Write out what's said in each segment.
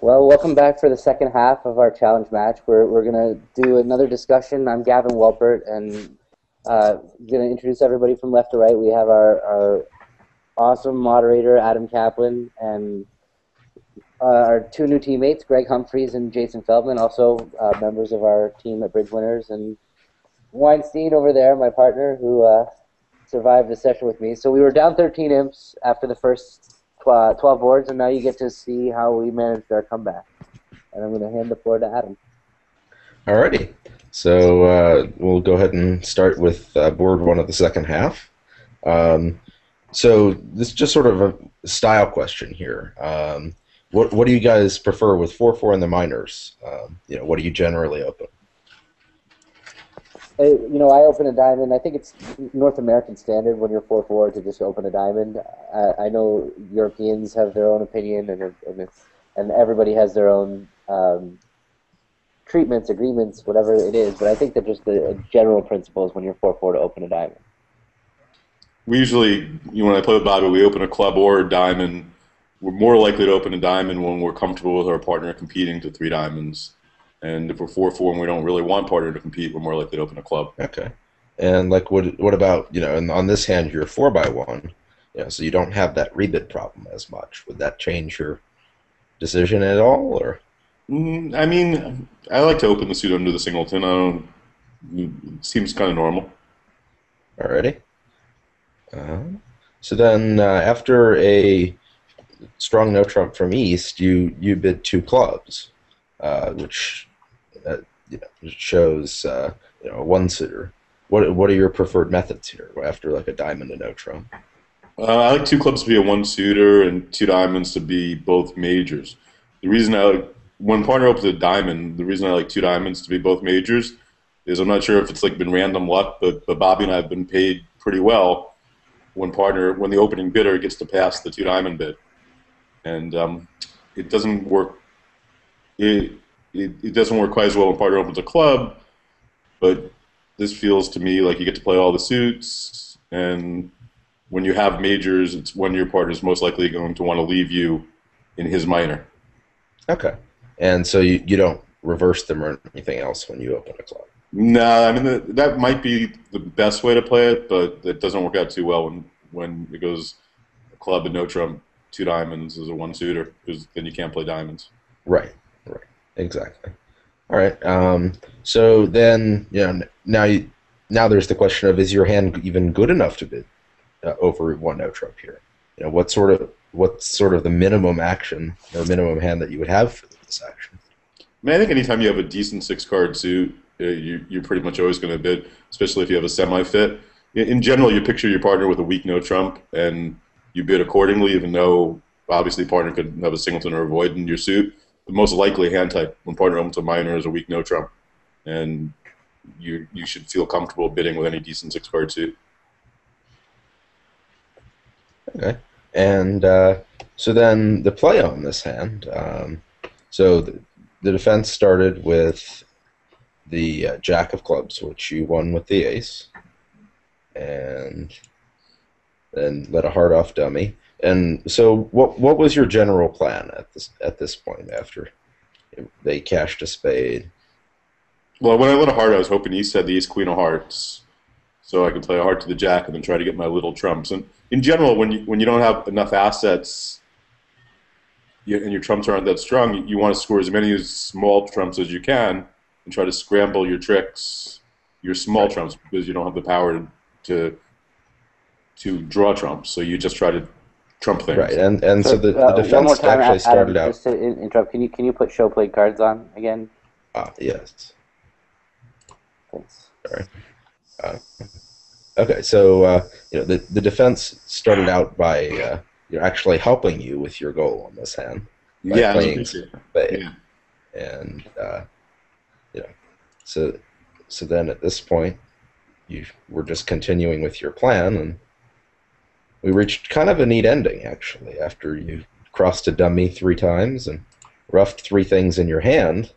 Well, welcome back for the second half of our challenge match. We're gonna do another discussion. I'm Gavin Welpert, and gonna introduce everybody from left to right. We have our awesome moderator Adam Kaplan and our two new teammates, Greg Humphreys and Jason Feldman, also members of our team at Bridge Winners, and Weinstein over there, my partner, who survived the session with me. So we were down 13 imps after the first 12 boards, and now you get to see how we managed our comeback. And I'm going to hand the floor to Adam. Alrighty. So we'll go ahead and start with board one of the second half. So this is just sort of a style question here. What do you guys prefer with 4-4 in the minors? What do you generally open? I open a diamond. I think it's North American standard when you're 4-4 to just open a diamond. I know Europeans have their own opinion, and everybody has their own treatments, agreements, whatever it is. But I think that just the general principle is when you're 4-4 to open a diamond. We usually, when I play with Bobby, we open a club or a diamond. We're more likely to open a diamond when we're comfortable with our partner competing to 3 diamonds. And if we're 4-4 and we don't really want partner to compete, we're more likely to open a club. Okay. And what about, and on this hand you're 4x1, so you don't have that rebid problem as much. Would that change your decision at all, or? I mean, I like to open the suit under the singleton. It seems kind of normal. Alrighty. So then after a strong no trump from East, you bid 2 clubs, which shows a 1-suiter. What are your preferred methods here after like a diamond and no trump? I like 2 clubs to be a 1-suiter and 2 diamonds to be both majors. The reason when partner opens a diamond, the reason I like 2 diamonds to be both majors is I'm not sure if it's like been random luck, but Bobby and I have been paid pretty well when the opening bidder gets to pass the 2 diamond bid, and it doesn't work. It doesn't work quite as well when partner opens a club, but this feels to me like you get to play all the suits, and when you have majors, it's when your partner is most likely going to want to leave you in his minor. Okay. And so you don't reverse them or anything else when you open a club? No, I mean, that might be the best way to play it, but it doesn't work out too well when it goes a club and no trump, 2 diamonds as a 1-suiter, because then you can't play diamonds. Right. Exactly. All right. So then, now there's the question of, is your hand even good enough to bid over 1 no trump here? What's sort of the minimum action or minimum hand that you would have for this action? I mean, I think anytime you have a decent 6-card suit, you're pretty much always going to bid, especially if you have a semi-fit. In general, you picture your partner with a weak no trump, and you bid accordingly, even though obviously partner could have a singleton or a void in your suit. The most likely hand type when partner opens a minor is a weak no trump, and you should feel comfortable bidding with any decent 6-card suit. Okay. And so then the play on this hand, so the defense started with the Jack of clubs, which you won with the ace, and then let a heart off dummy. And so what was your general plan at this point after they cashed a spade? Well, when I let a heart, I was hoping East had the ace queen of hearts, so I could play a heart to the Jack and then try to get my little trumps. And in general, when you don't have enough assets and your trumps aren't that strong, you want to score as many small trumps as you can and try to scramble your tricks, your small trumps, because you don't have the power to draw trumps. So you just try to trump things. Right, and so the defense actually started out. Just to interrupt, can you put show played cards on again? Yes. Thanks. Sorry. Okay, so the defense started out by actually helping you with your goal on this hand. Yeah, playing spade. Yeah. And so then at this point, you were just continuing with your plan, and we reached kind of a neat ending actually after you crossed a dummy 3 times and roughed 3 things in your hand.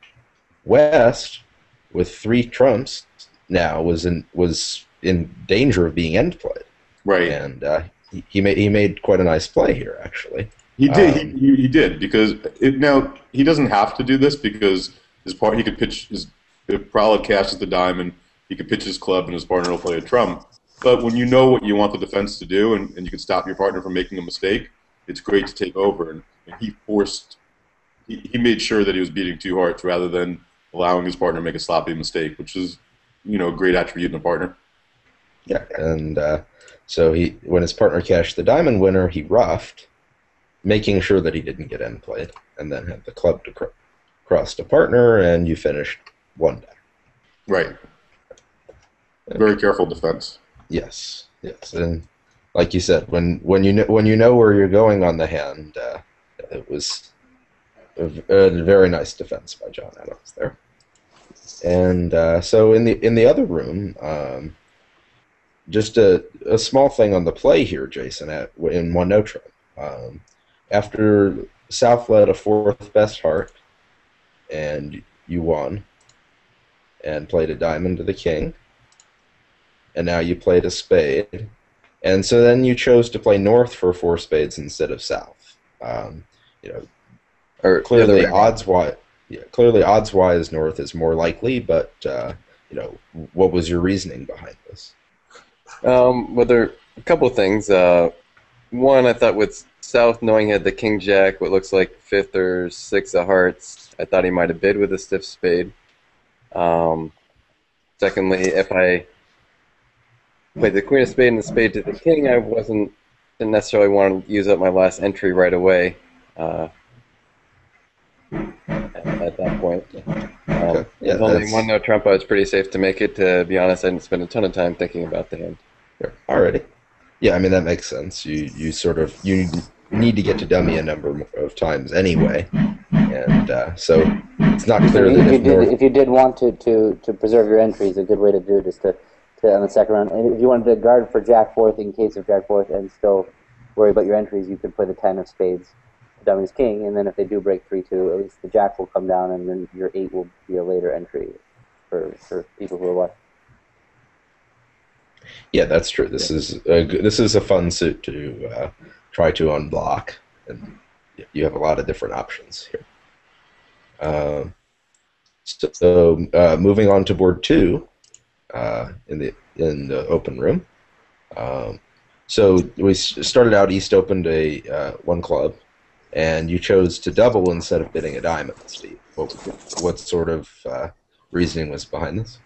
West, with 3 trumps, now was in danger of being end played. Right. And he made quite a nice play here, actually. He did. He did because now he doesn't have to do this because he could pitch his if Pralad cashes the diamond, he could pitch his club and his partner will play a trump. But when you know what you want the defense to do and you can stop your partner from making a mistake, it's great to take over. And he made sure that he was beating two hearts rather than allowing his partner to make a sloppy mistake, which is a great attribute in a partner. Yeah, and so when his partner cashed the diamond winner, he ruffed, making sure that he didn't get end played, and then had the club to cross to partner, and you finished one down. Right. Okay. Very careful defense. Yes, and like you said, when you know where you're going on the hand, it was a very nice defense by John Adams there. And so in the other room, just a small thing on the play here, Jason, in one no trump. After South led a fourth best heart, and you won, and played a diamond to the king, and now you played a spade, and so then you chose to play north for four spades instead of south. Clearly odds-wise, north is more likely, but what was your reasoning behind this? Well, there are a couple of things. One, I thought with South knowing he had the king jack, what looks like fifth or sixth of hearts, I thought he might have bid with a stiff spade. Secondly, if I played the queen of spade and the spade to the king, I didn't necessarily want to use up my last entry right away. At that point. With only one no trump, I was pretty safe to make it. To be honest, I didn't spend a ton of time thinking about the hand. Sure. Alrighty. Yeah, I mean, that makes sense. You need to get to dummy a number of times anyway, and so it's not clear if you did want to preserve your entries, a good way to do it is to on the second round. And if you wanted to guard for Jack fourth in case of Jack fourth and still worry about your entries, you could play the 10 of spades. Dummy's king, and then if they do break 3-2, at least the jack will come down, and then your 8 will be a later entry for people who are watching. Yeah, that's true. This is a fun suit to try to unblock, and you have a lot of different options here. So moving on to board 2 in the open room. So we started out. East opened a one club. And you chose to double instead of bidding a diamond, Steve. What sort of reasoning was behind this?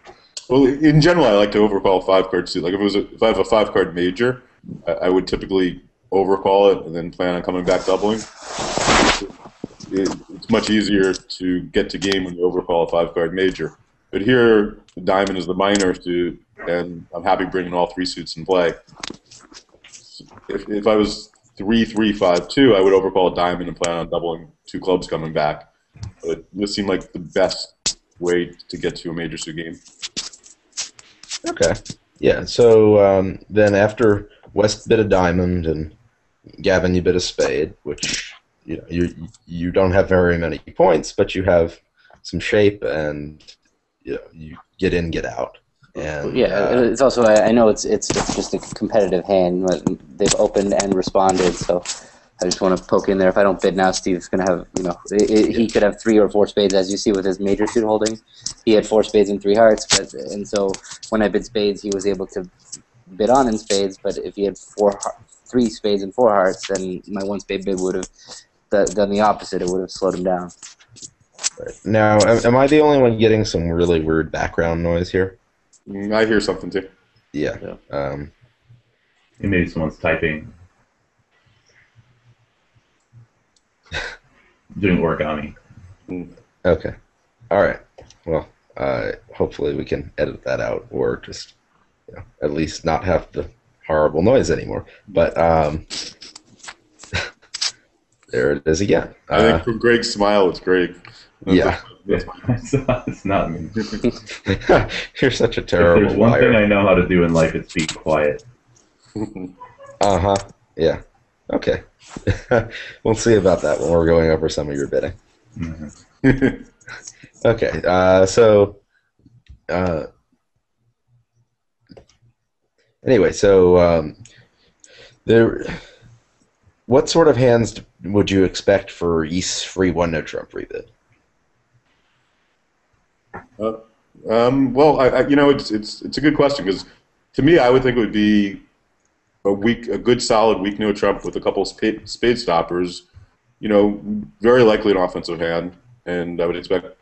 Well, in general, I like to overcall 5-card suit. Like if I have a 5-card major, I would typically overcall it and then plan on coming back doubling. It's much easier to get to game when you overcall a 5-card major. But here, the diamond is the minor suit, and I'm happy bringing all 3 suits in play. If I was 3-3-5-2, I would overcall a diamond and plan on doubling 2 clubs coming back. But this seemed like the best way to get to a major suit game. Okay. Yeah, so then after West bid a diamond and Gavin, you bid a spade, which you don't have very many points, but you have some shape and you get in, get out. And, it's also I know it's just a competitive hand. But they've opened and responded, so I just want to poke in there. If I don't bid now, Steve's going to have he could have 3 or 4 spades, as you see with his major suit holding. He had 4 spades and 3 hearts, and so when I bid spades, he was able to bid on in spades. But if he had 3 spades and 4 hearts, then my 1 spade bid would have done the opposite. It would have slowed him down. Right. Now, am I the only one getting some really weird background noise here? I hear something too. Yeah. Maybe someone's typing. Doing origami. Okay. All right. Well, hopefully we can edit that out, or just at least not have the horrible noise anymore. But there it is again. I think from Greg's smile, it's Greg. Yeah. It's not me. You're such a terrible If there's one liar. thing I know how to do in life, it's be quiet. Yeah. Okay. We'll see about that when we're going over some of your bidding. Mm-hmm. Okay. Anyway, so there. what sort of hands would you expect for East's free one no trump rebid? Well, it's a good question because to me, I would think it would be a good solid weak no trump with a couple of spade stoppers. Very likely an offensive hand, and I would expect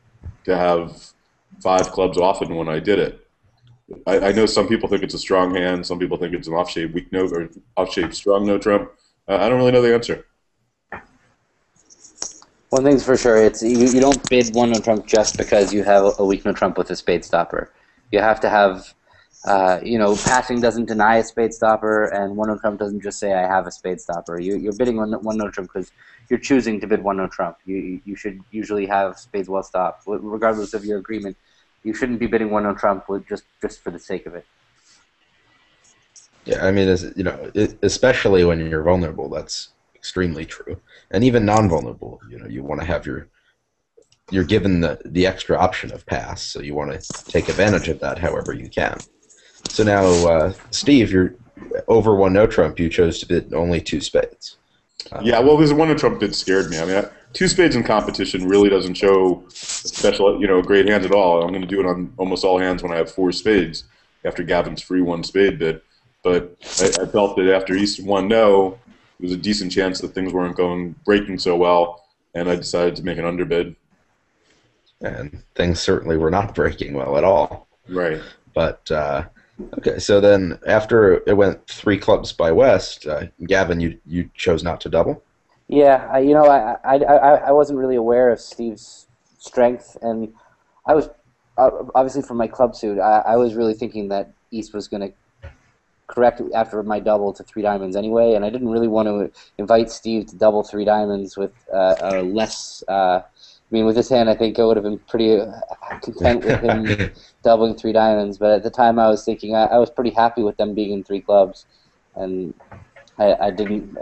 to have 5 clubs often when I did it. I know some people think it's a strong hand, some people think it's an off-shape weak no or off-shape strong no trump. I don't really know the answer. One thing's for sure, it's you don't bid one no trump just because you have a weak no trump with a spade stopper. You have to have, passing doesn't deny a spade stopper, and one no trump doesn't just say I have a spade stopper. You're bidding one no trump because you're choosing to bid one no trump. You should usually have spades well stopped, regardless of your agreement. You shouldn't be bidding one no trump just for the sake of it. Yeah, I mean, especially when you're vulnerable, that's extremely true. And even non-vulnerable, you want to have you're given the extra option of pass, so you want to take advantage of that however you can. So now, Steve, you're over one no trump. You chose to bid only 2 spades. Yeah, well, this one no trump bid scared me. I mean, 2 spades in competition really doesn't show special, great hands at all. I'm going to do it on almost all hands when I have 4 spades after Gavin's free 1 spade bid. But I felt that after East 1-0, there was a decent chance that things weren't breaking so well, and I decided to make an underbid. And things certainly were not breaking well at all. Right. But okay, so then after it went 3 clubs by West, Gavin, you chose not to double. Yeah, I wasn't really aware of Steve's strength, and I was obviously from my club suit. I was really thinking that East was going to correct after my double to 3 diamonds anyway, and I didn't really want to invite Steve to double 3 diamonds with a less. With this hand, I think I would have been pretty content with him doubling 3 diamonds. But at the time, I was thinking I was pretty happy with them being in 3 clubs, and I didn't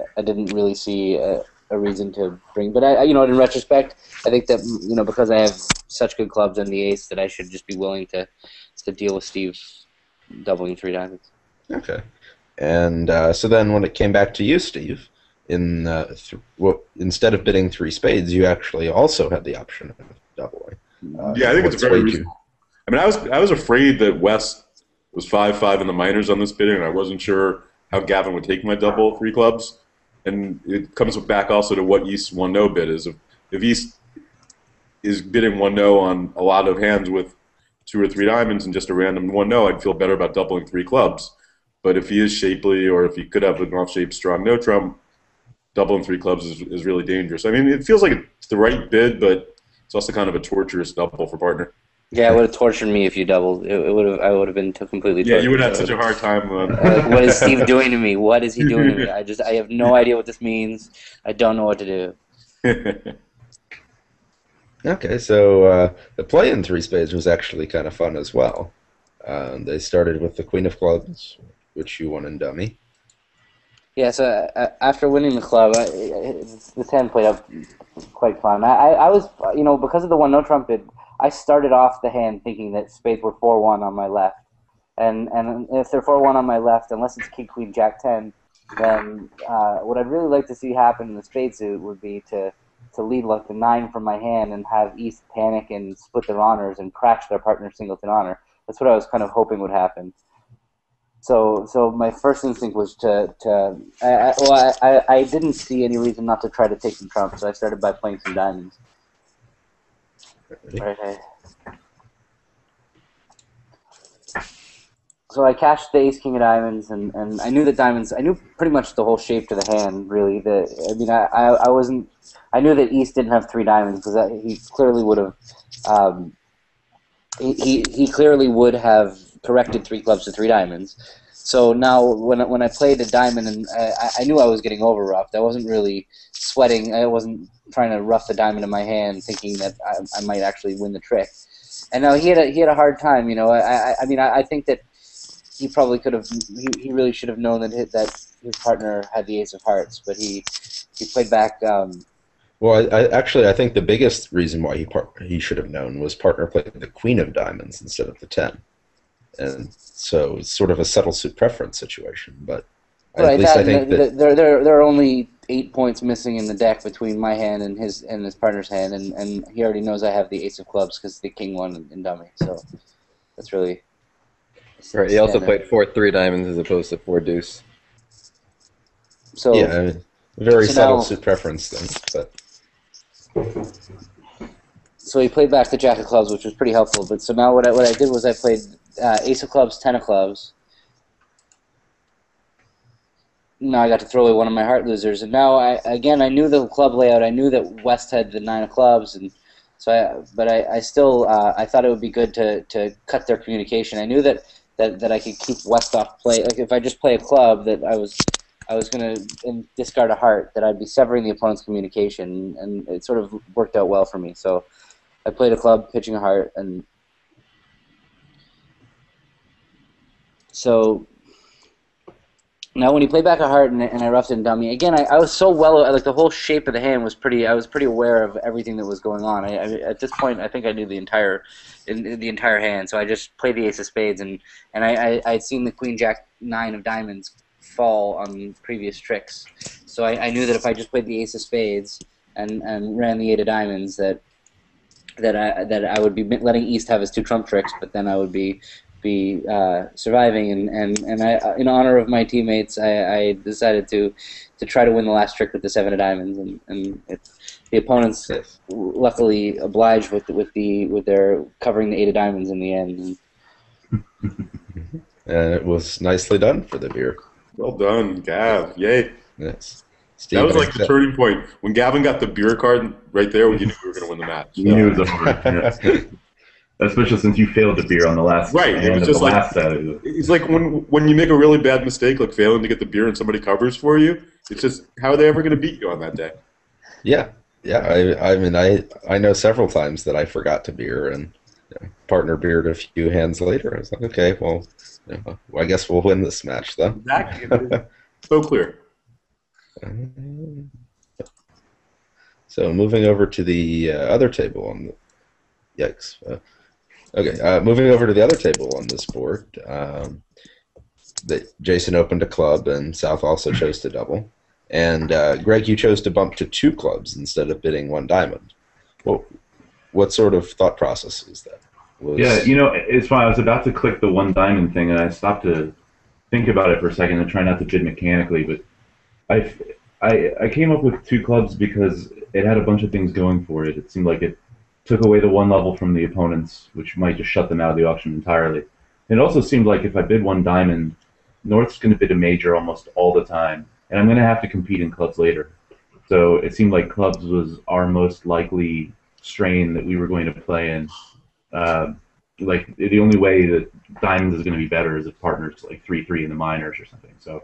really see a reason to bring. But in retrospect, I think that because I have such good clubs and the ace, that I should just be willing to deal with Steve doubling 3 diamonds. Okay, and so then when it came back to you, Steve, instead of bidding 3 spades, you actually also had the option of doubling. Yeah, I think it's very reasonable. I mean, I was afraid that West was 5-5 in the minors on this bidding, and I wasn't sure how Gavin would take my double 3 clubs. And it comes back also to what East 1-0 bid is. If East is bidding 1-0 on a lot of hands with 2 or 3 diamonds and just a random 1-0, I'd feel better about doubling 3 clubs. But if he is shapely, or if he could have an off-shape strong no trump, doubling 3 clubs is really dangerous. I mean, it feels like it's the right bid, but it's also kind of a torturous double for partner. Yeah, it would have tortured me if you doubled. I would have been completely tortured. Yeah, you would have such a hard time. What is Steve doing to me? What is he doing to me? I have no idea what this means. I don't know what to do. Okay, so the play in 3 spades was actually kind of fun as well. They started with the Queen of Clubs, which you won in dummy. Yeah, so after winning the club, this hand played out quite fun. I was, because of the 1-0 trump bid, I started off the hand thinking that spades were 4-1 on my left. And if they're 4-1 on my left, unless it's King, Queen, Jack, 10, then what I'd really like to see happen in the spade suit would be to lead like the 9 from my hand and have East panic and split their honors and crash their partner's singleton honor. That's what I was kind of hoping would happen. So my first instinct was I didn't see any reason not to try to take some trumps, so I started by playing some diamonds. Right. So I cashed the ace king of diamonds, and I knew that diamonds. I knew pretty much the whole shape to the hand. Really, I wasn't. I knew that East didn't have 3 diamonds because he clearly would have. He clearly would have corrected 3 clubs to 3 diamonds. So now when I played a diamond, and I knew I was getting over-roughed. I wasn't really sweating. I wasn't trying to rough the diamond in my hand, thinking that I might actually win the trick. And now he had a hard time. I think that he probably could have. He really should have known that his partner had the ace of hearts, but he played back. Well, I think the biggest reason why he should have known was partner played the Queen of Diamonds instead of the 10, and so it's sort of a subtle suit preference situation. But Right, at least I think that there are only 8 points missing in the deck between my hand and his partner's hand, and he already knows I have the ace of clubs because the king won in dummy. So that's really Right. He also standard. played 4-3 diamonds as opposed to 4 deuce. So Yeah, I mean, very So subtle now- suit preference thing, but so he played back the jack of clubs, which was pretty helpful. But so now what I did was I played ace of clubs, 10 of clubs. Now I got to throw away one of my heart losers, and now I knew the club layout. I knew that West had the 9 of clubs, and so I still I thought it would be good to cut their communication. I knew that I could keep West off play. Like if I just play a club, that I was going to discard a heart, that I'd be severing the opponent's communication, and it sort of worked out well for me. So I played a club, pitching a heart, and so now when he played back a heart and I roughed it in dummy, again, I was so well, like the whole shape of the hand was pretty, I was pretty aware of everything that was going on. At this point, I think I knew the entire hand, so I just played the ace of spades, and I'd seen the queen jack 9 of diamonds fall on previous tricks. So I knew that if I just played the ace of spades and ran the 8 of diamonds, that I would be letting East have his 2 trump tricks, but then I would be surviving, and I, in honor of my teammates, I decided to try to win the last trick with the 7 of diamonds, and the opponents luckily obliged with their covering the 8 of diamonds in the end. and it was nicely done for the beer. Well done, Gav. Yay. Yes. That was Steve, like the turning point. When Gavin got the beer card right there, you knew we were going to win the match. You knew it was over. Yeah. Especially since you failed the beer on the last Right, it hand was of just the like- last set. It's like when you make a really bad mistake, like failing to get the beer and somebody covers for you, it's just, how are they ever going to beat you on that day? Yeah. I mean, I know several times that I forgot to beer and partner beered a few hands later. I was like, okay, well, I guess we'll win this match then. Exactly. So clear. So moving over to the other table on the yikes. Moving over to the other table on this board, Jason opened a club and South also chose to double, and Greg, you chose to bump to 2 clubs instead of bidding 1 diamond. Well, what sort of thought process is that? Yeah, it's fine. I was about to click the 1 diamond thing, and I stopped to think about it for a second and try not to bid mechanically. But I came up with 2 clubs because it had a bunch of things going for it. It seemed like it took away the 1 level from the opponents, which might just shut them out of the auction entirely. And it also seemed like if I bid 1 diamond, North's going to bid a major almost all the time, and I'm going to have to compete in clubs later. So it seemed like clubs was our most likely strain that we were going to play in. Like the only way that diamonds is going to be better is if partners like 3-3 in the minors or something. So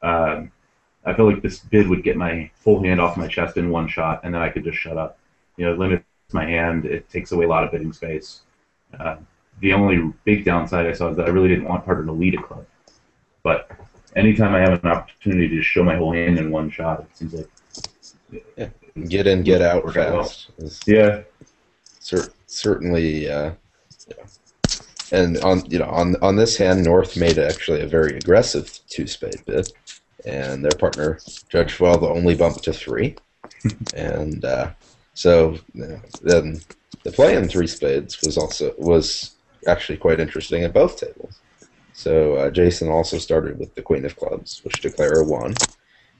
I feel like this bid would get my full hand off my chest in 1 shot, and then I could just shut up. It limits my hand. It takes away a lot of bidding space. The only big downside I saw is that I really didn't want partner to lead a club. But anytime I have an opportunity to show my whole hand in 1 shot, it seems like Get in, get out Work out well. fast. Is yeah. certainly. And on this hand, North made actually a very aggressive 2-spade bid, and their partner Judge Well only bumped to 3, and so then the play in 3 spades was actually quite interesting at both tables. So Jason also started with the Queen of Clubs, which declare a 1,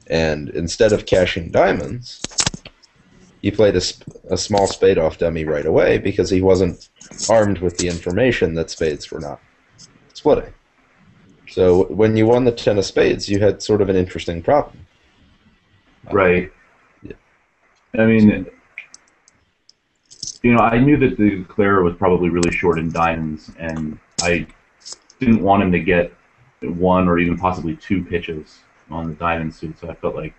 and instead of cashing diamonds, he played a small spade off dummy right away because he wasn't armed with the information that spades were not splitting. So when you won the 10 of spades, you had sort of an interesting problem. Right. Yeah. I mean, I knew that the declarer was probably really short in diamonds, and I didn't want him to get 1 or even possibly 2 pitches on the diamond suit, so I felt like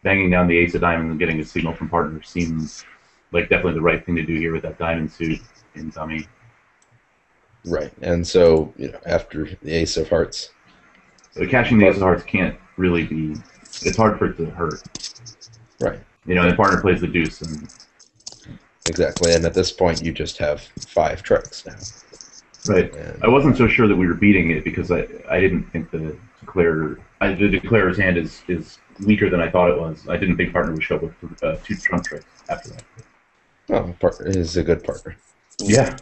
banging down the ace of diamonds and getting a signal from partner seems like definitely the right thing to do here with that diamond suit in dummy. Right, and so after the ace of hearts, So cashing the ace of hearts can't really be. It's hard for it to hurt. right, The partner plays the deuce, and exactly, and at this point you just have 5 tricks now. right. And, I wasn't so sure that we were beating it because I didn't think the declarer's hand is weaker than I thought it was. I didn't think partner would show up with 2 trump tricks after that. Oh, partner is a good partner. Yeah.